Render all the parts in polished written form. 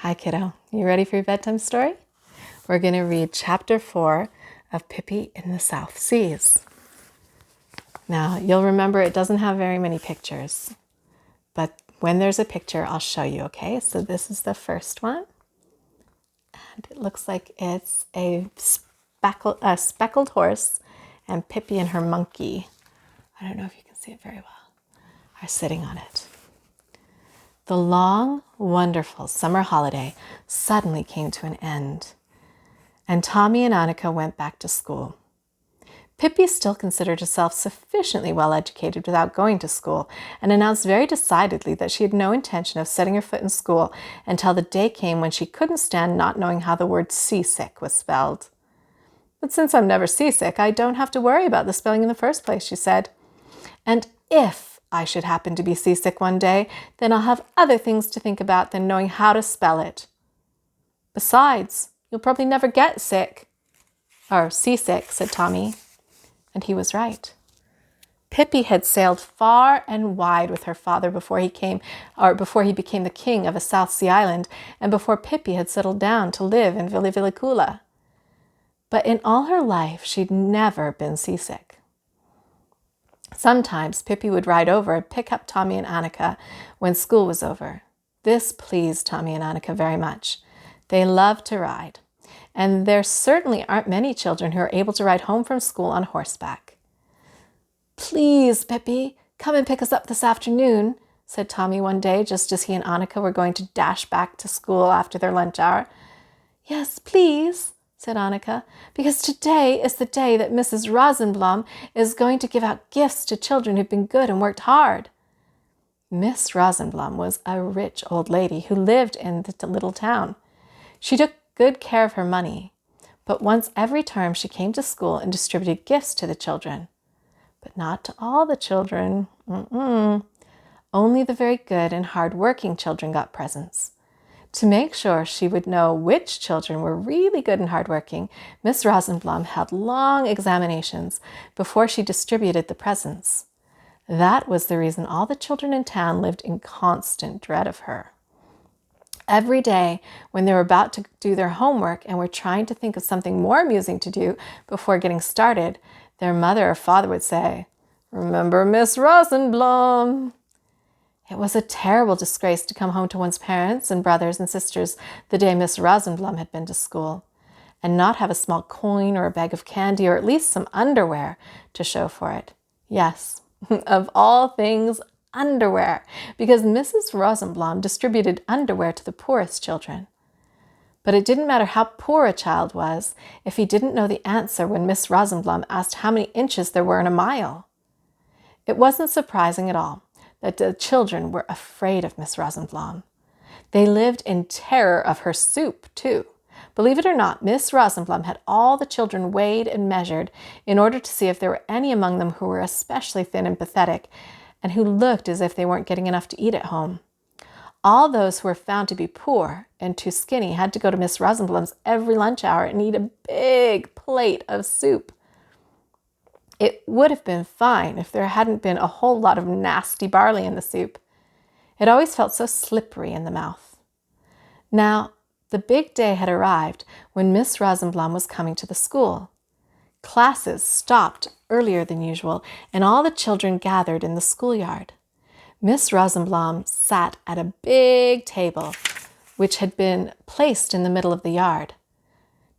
Hi, kiddo. You ready for your bedtime story? We're going to read chapter 4 of Pippi in the South Seas. Now, you'll remember it doesn't have very many pictures, but when there's a picture, I'll show you, okay? So this is the first one, and it looks like it's a speckled horse, and Pippi and her monkey, I don't know if you can see it very well, are sitting on it. The long, wonderful summer holiday suddenly came to an end, and Tommy and Annika went back to school. Pippi still considered herself sufficiently well educated without going to school, and announced very decidedly that she had no intention of setting her foot in school until the day came when she couldn't stand not knowing how the word seasick was spelled. "But since I'm never seasick, I don't have to worry about the spelling in the first place," she said. "And if I should happen to be seasick one day, then I'll have other things to think about than knowing how to spell it. Besides, you'll probably never get sick." "Or seasick," said Tommy. And he was right. Pippi had sailed far and wide with her father before he became the king of a South Sea island, and before Pippi had settled down to live in Villivilicula. But in all her life, she'd never been seasick. Sometimes Pippi would ride over and pick up Tommy and Annika when school was over. This pleased Tommy and Annika very much. They loved to ride, and there certainly aren't many children who are able to ride home from school on horseback. "Please, Pippi, come and pick us up this afternoon," said Tommy one day, just as he and Annika were going to dash back to school after their lunch hour. "Yes, please," said Annika, "because today is the day that Mrs. Rosenblum is going to give out gifts to children who've been good and worked hard." Miss Rosenblum was a rich old lady who lived in the little town. She took good care of her money, but once every term she came to school and distributed gifts to the children. But not to all the children. Only the very good and hard-working children got presents. To make sure she would know which children were really good and hardworking, Miss Rosenblum held long examinations before she distributed the presents. That was the reason all the children in town lived in constant dread of her. Every day, when they were about to do their homework and were trying to think of something more amusing to do before getting started, their mother or father would say, "Remember Miss Rosenblum." It was a terrible disgrace to come home to one's parents and brothers and sisters the day Miss Rosenblum had been to school, and not have a small coin or a bag of candy or at least some underwear to show for it. Yes, of all things, underwear, because Mrs. Rosenblum distributed underwear to the poorest children. But it didn't matter how poor a child was if he didn't know the answer when Miss Rosenblum asked how many inches there were in a mile. It wasn't surprising at all that the children were afraid of Miss Rosenblum. They lived in terror of her soup, too. Believe it or not, Miss Rosenblum had all the children weighed and measured in order to see if there were any among them who were especially thin and pathetic, and who looked as if they weren't getting enough to eat at home. All those who were found to be poor and too skinny had to go to Miss Rosenblum's every lunch hour and eat a big plate of soup. It would have been fine if there hadn't been a whole lot of nasty barley in the soup. It always felt so slippery in the mouth. Now, the big day had arrived when Miss Rosenblum was coming to the school. Classes stopped earlier than usual, and all the children gathered in the schoolyard. Miss Rosenblum sat at a big table, which had been placed in the middle of the yard.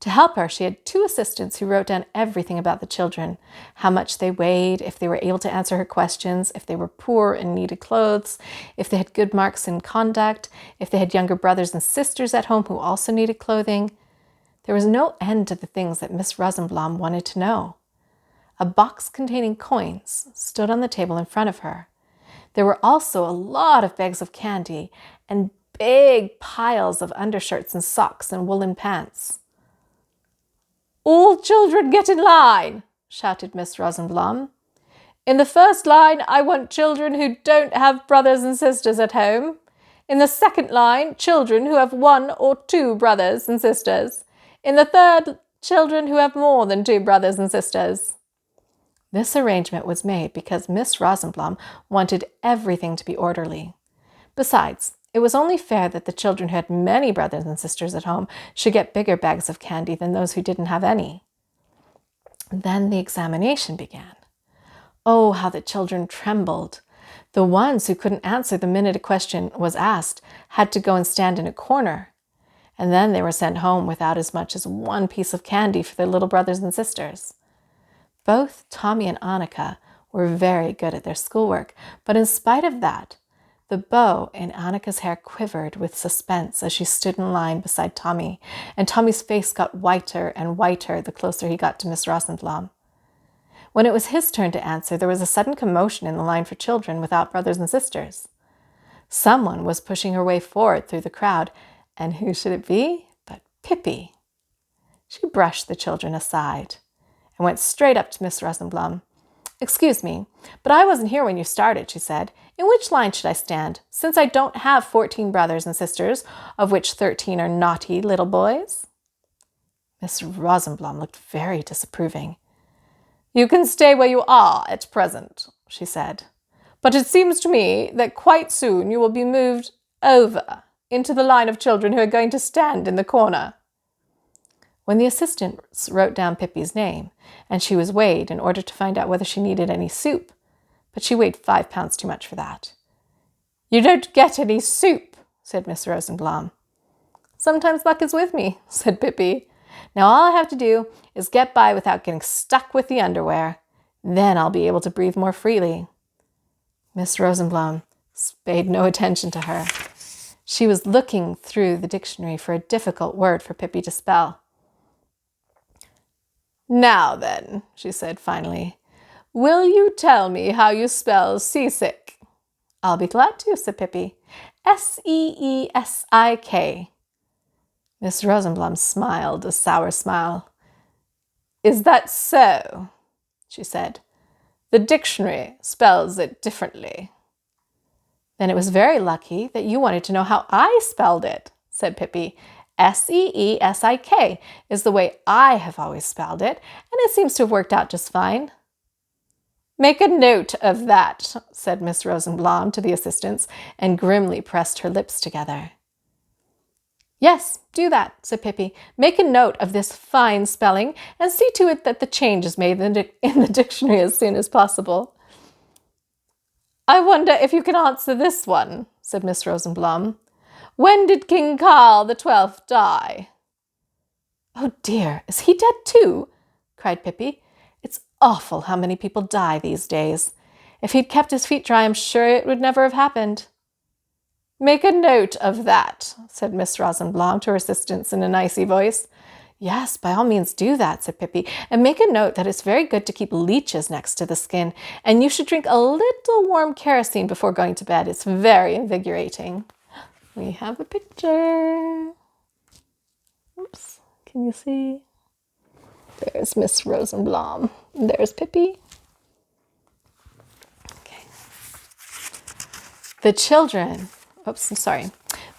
To help her, she had 2 assistants who wrote down everything about the children: how much they weighed, if they were able to answer her questions, if they were poor and needed clothes, if they had good marks in conduct, if they had younger brothers and sisters at home who also needed clothing. There was no end to the things that Miss Rosenblum wanted to know. A box containing coins stood on the table in front of her. There were also a lot of bags of candy and big piles of undershirts and socks and woolen pants. "All children get in line," shouted Miss Rosenblum. "In the first line, I want children who don't have brothers and sisters at home. In the second line, children who have 1 or 2 brothers and sisters. In the third, children who have more than 2 brothers and sisters." This arrangement was made because Miss Rosenblum wanted everything to be orderly. Besides, It was only fair that the children who had many brothers and sisters at home should get bigger bags of candy than those who didn't have any. Then the examination began. Oh, how the children trembled. The ones who couldn't answer the minute a question was asked had to go and stand in a corner. And then they were sent home without as much as one piece of candy for their little brothers and sisters. Both Tommy and Annika were very good at their schoolwork, but in spite of that, the bow in Annika's hair quivered with suspense as she stood in line beside Tommy, and Tommy's face got whiter and whiter the closer he got to Miss Rosenblum. When it was his turn to answer, there was a sudden commotion in the line for children without brothers and sisters. Someone was pushing her way forward through the crowd, and who should it be but Pippi? She brushed the children aside and went straight up to Miss Rosenblum. "Excuse me, but I wasn't here when you started," she said. "In which line should I stand, since I don't have 14 brothers and sisters, of which 13 are naughty little boys?" Miss Rosenblum looked very disapproving. "You can stay where you are at present," she said. "But it seems to me that quite soon you will be moved over into the line of children who are going to stand in the corner." When the assistants wrote down Pippi's name, and she was weighed in order to find out whether she needed any soup, but she weighed 5 pounds too much for that. "You don't get any soup," said Miss Rosenblum. "Sometimes luck is with me," said Pippi. "Now all I have to do is get by without getting stuck with the underwear. Then I'll be able to breathe more freely." Miss Rosenblum paid no attention to her. She was looking through the dictionary for a difficult word for Pippi to spell. "Now then," she said finally, "will you tell me how you spell seasick?" "I'll be glad to," said Pippi. "Seesick." Miss Rosenblum smiled a sour smile. "Is that so?" she said. "The dictionary spells it differently." "Then it was very lucky that you wanted to know how I spelled it," said Pippi. "Seesick is the way I have always spelled it, and it seems to have worked out just fine." "Make a note of that," said Miss Rosenblum to the assistants, and grimly pressed her lips together. "Yes, do that," said Pippi. "Make a note of this fine spelling, and see to it that the change is made in the dictionary as soon as possible." "I wonder if you can answer this one," said Miss Rosenblum. "When did King Carl XII die?" "Oh dear, is he dead too?" cried Pippi. "It's awful how many people die these days. If he'd kept his feet dry, I'm sure it would never have happened." "Make a note of that," said Miss Rosenblum to her assistants in an icy voice. "Yes, by all means do that," said Pippi, "and make a note that it's very good to keep leeches next to the skin, and you should drink a little warm kerosene before going to bed. It's very invigorating." We have a picture. Oops, can you see? There's Miss Rosenblum. There's Pippi. Okay. The children,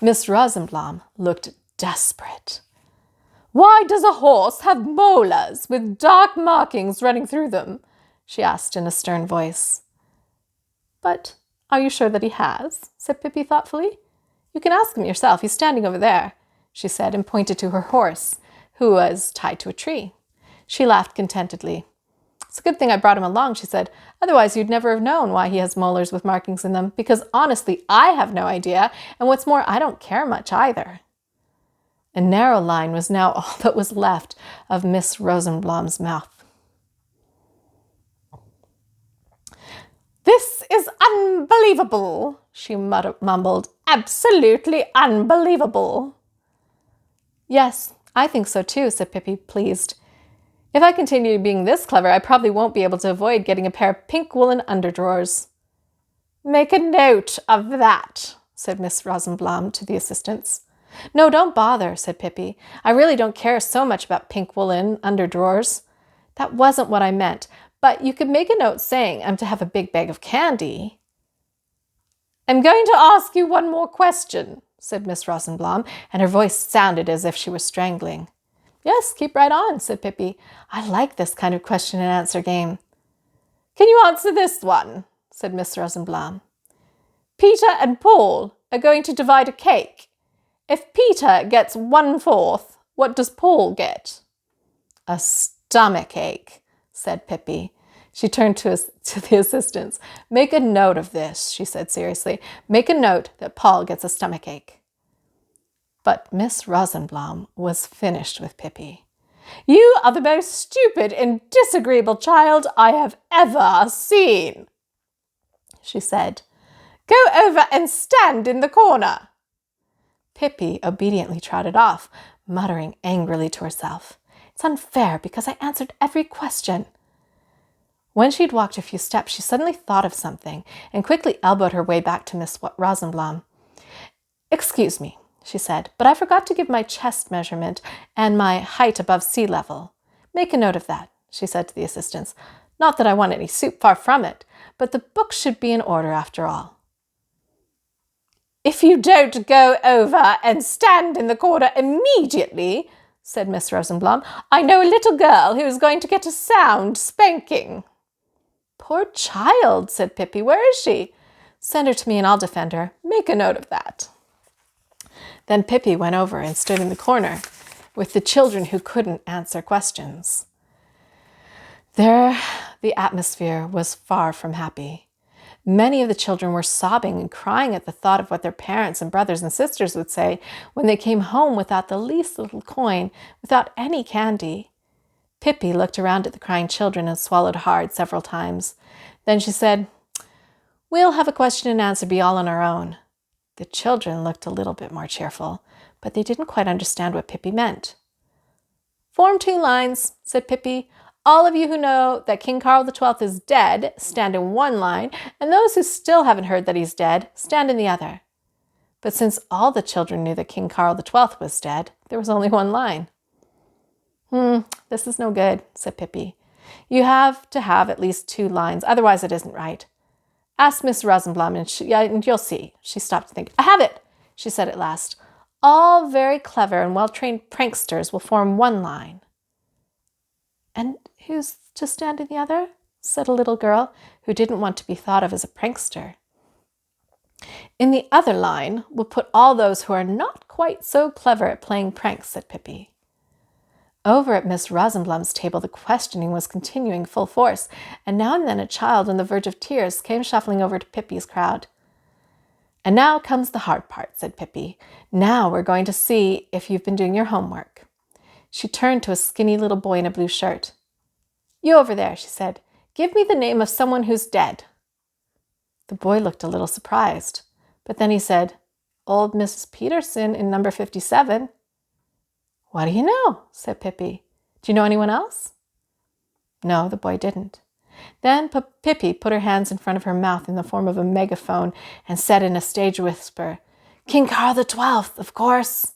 Miss Rosenblum looked desperate. "Why does a horse have molars with dark markings running through them?" she asked in a stern voice. "But are you sure that he has?" said Pippi thoughtfully. "You can ask him yourself. He's standing over there," she said, and pointed to her horse, who was tied to a tree. She laughed contentedly. "It's a good thing I brought him along," she said. "Otherwise, you'd never have known why he has molars with markings in them, because honestly, I have no idea, and what's more, I don't care much either." A narrow line was now all that was left of Miss Rosenblum's mouth. "This is unbelievable," she mumbled. "Absolutely unbelievable." "Yes, I think so too," said Pippi, pleased. "If I continue being this clever, I probably won't be able to avoid getting a pair of pink woolen underdrawers." "Make a note of that," said Miss Rosenblum to the assistants. "No, don't bother," said Pippi. "I really don't care so much about pink woolen underdrawers. That wasn't what I meant, but you could make a note saying I'm to have a big bag of candy." "I'm going to ask you one more question," said Miss Rosenblum, and her voice sounded as if she were strangling. "Yes, keep right on," said Pippi. "I like this kind of question and answer game." "Can you answer this one?" said Miss Rosenblum. "Peter and Paul are going to divide a cake. If Peter gets 1/4, what does Paul get?" "A stomachache," said Pippi. She turned to the assistants. "Make a note of this," she said seriously. "Make a note that Paul gets a stomachache." But Miss Rosenblum was finished with Pippi. "You are the most stupid and disagreeable child I have ever seen," she said. "Go over and stand in the corner." Pippi obediently trotted off, muttering angrily to herself. "It's unfair because I answered every question." When she'd walked a few steps, she suddenly thought of something and quickly elbowed her way back to Miss Rosenblum. "Excuse me," she said, "but I forgot to give my chest measurement and my height above sea level. Make a note of that," she said to the assistants. "Not that I want any soup, far from it, but the books should be in order after all." "If you don't go over and stand in the corner immediately," said Miss Rosenblum, "I know a little girl who is going to get a sound spanking." "Poor child," said Pippi. "Where is she? Send her to me and I'll defend her. Make a note of that." Then Pippi went over and stood in the corner with the children who couldn't answer questions. There, the atmosphere was far from happy. Many of the children were sobbing and crying at the thought of what their parents and brothers and sisters would say when they came home without the least little coin, without any candy. Pippi looked around at the crying children and swallowed hard several times. Then she said, "We'll have a question and answer be all on our own." The children looked a little bit more cheerful, but they didn't quite understand what Pippi meant. "Form 2 lines," said Pippi. "All of you who know that King Carl XII is dead, stand in one line, and those who still haven't heard that he's dead, stand in the other." But since all the children knew that King Carl XII was dead, there was only one line. This is no good," said Pippi. "You have to have at least 2 lines, otherwise it isn't right. Ask Miss Rosenblum and you'll see." She stopped to think. "I have it," she said at last. "All very clever and well-trained pranksters will form 1 line." "And who's to stand in the other?" said a little girl who didn't want to be thought of as a prankster. "In the other line, we'll put all those who are not quite so clever at playing pranks," said Pippi. Over at Miss Rosenblum's table, the questioning was continuing full force, and now and then a child on the verge of tears came shuffling over to Pippi's crowd. "And now comes the hard part," said Pippi. "Now we're going to see if you've been doing your homework." She turned to a skinny little boy in a blue shirt. "You over there," she said. "Give me the name of someone who's dead." The boy looked a little surprised, but then he said, "Old Mrs. Peterson in number 57. "What do you know?" said Pippi. "Do you know anyone else?" No, the boy didn't. Then Pippi put her hands in front of her mouth in the form of a megaphone and said in a stage whisper, "King Carl XII, of course."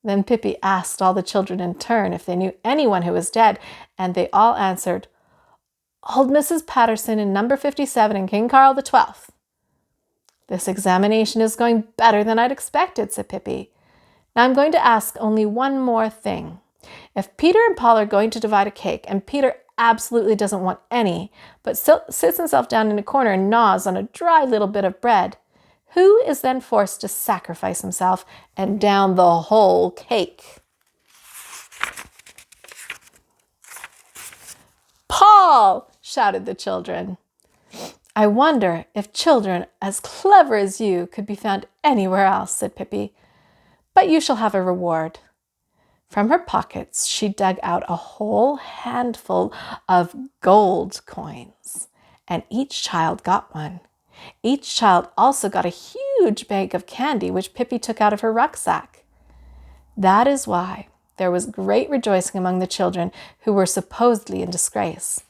Then Pippi asked all the children in turn if they knew anyone who was dead, and they all answered, "Old Mrs. Patterson in number 57 and King Carl XII. "This examination is going better than I'd expected," said Pippi. "Now I'm going to ask only one more thing. If Peter and Paul are going to divide a cake, and Peter absolutely doesn't want any, but sits himself down in a corner and gnaws on a dry little bit of bread, who is then forced to sacrifice himself and down the whole cake?" "Paul!" shouted the children. "I wonder if children as clever as you could be found anywhere else," said Pippi. "But you shall have a reward." From her pockets, she dug out a whole handful of gold coins, and each child got one. Each child also got a huge bag of candy, which Pippi took out of her rucksack. That is why there was great rejoicing among the children who were supposedly in disgrace.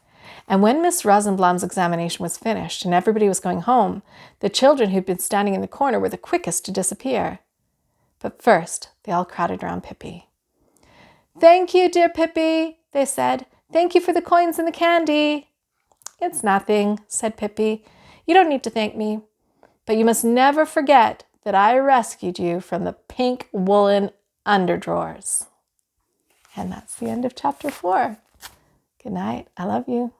And when Miss Rosenblum's examination was finished and everybody was going home, the children who'd been standing in the corner were the quickest to disappear. But first, they all crowded around Pippi. "Thank you, dear Pippi," they said. "Thank you for the coins and the candy." "It's nothing," said Pippi. "You don't need to thank me. But you must never forget that I rescued you from the pink woolen underdrawers." And that's the end of chapter 4. Good night. I love you.